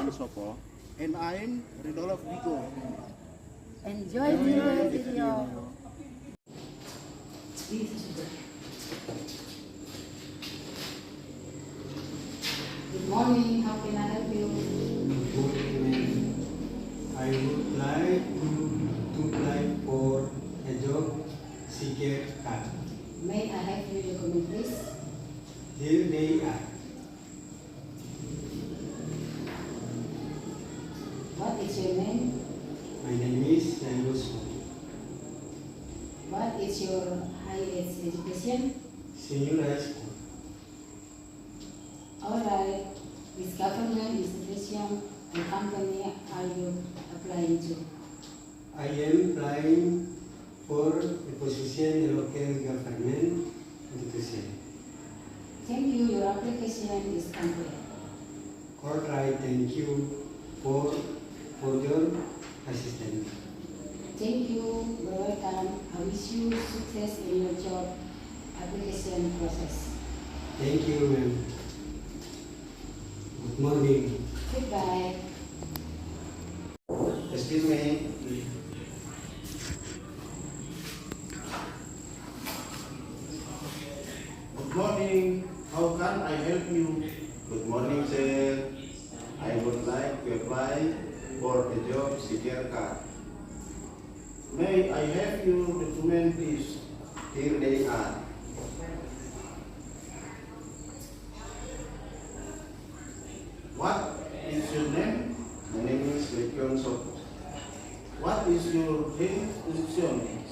Adrian Sopo. And I'm Ridolf Vigo. Enjoy the video. Good morning, how can I help you? Good evening. I would like to apply for a job seeker card. May I have your document, please? Here they are. What is your name? My name is Janus. What is your highest education? Senior high school. Alright, which government institution and company are you applying to? I am applying for a position in local government institution. Thank you, your application is complete. Alright, thank you for your assistance. Thank you, you're welcome. I wish you success in your job application process. Thank you, ma'am. Good morning. Goodbye. Excuse me. Good morning. How can I help you? Good morning, sir. I would like to apply for a job seeker card. May I have your document, please? Here they are. What is your name? My name is Lekion Sopo. What is your institution?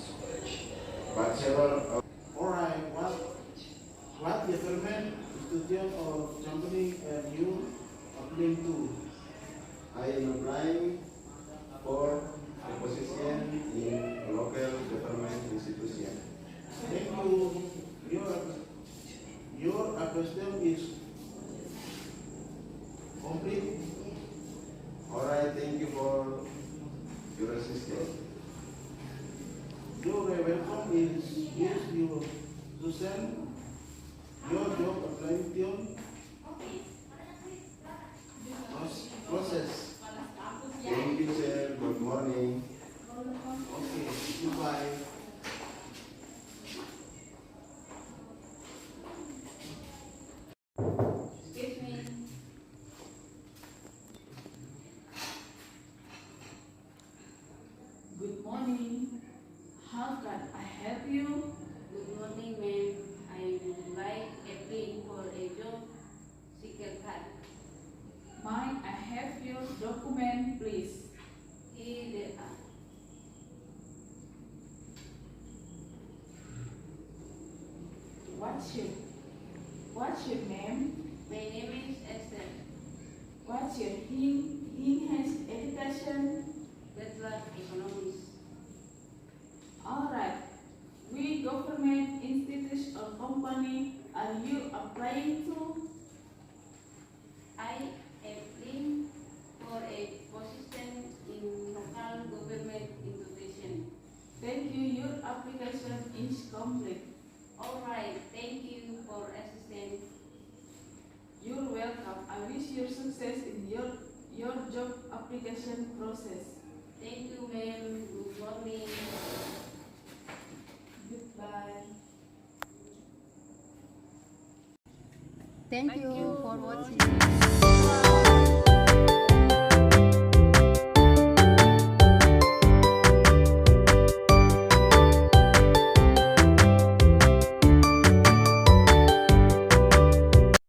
Bachelor of... Alright, what government institution or company are you applying to? I am applying for a position in a local government institution. Thank you. Your application is complete. Alright, thank you for your assistance. Your welcome is you to send your job application process. Thank you, sir. Good morning. Okay, goodbye. Excuse me. Good morning. How can I help you? Good morning, ma'am. I would like applying for a job seeker card. Might I have your document, please? Here they are. What's your name? My name is Esther. What's your enhanced education? Bachelor Economics. Alright. Which government institute or company are you applying to? I am applying for a position in local government institution. Thank you. Your application is complete. Alright, thank you for assistance. You're welcome. I wish you success in your job application process. Thank you, ma'am. Good morning. Goodbye. Thank you for watching.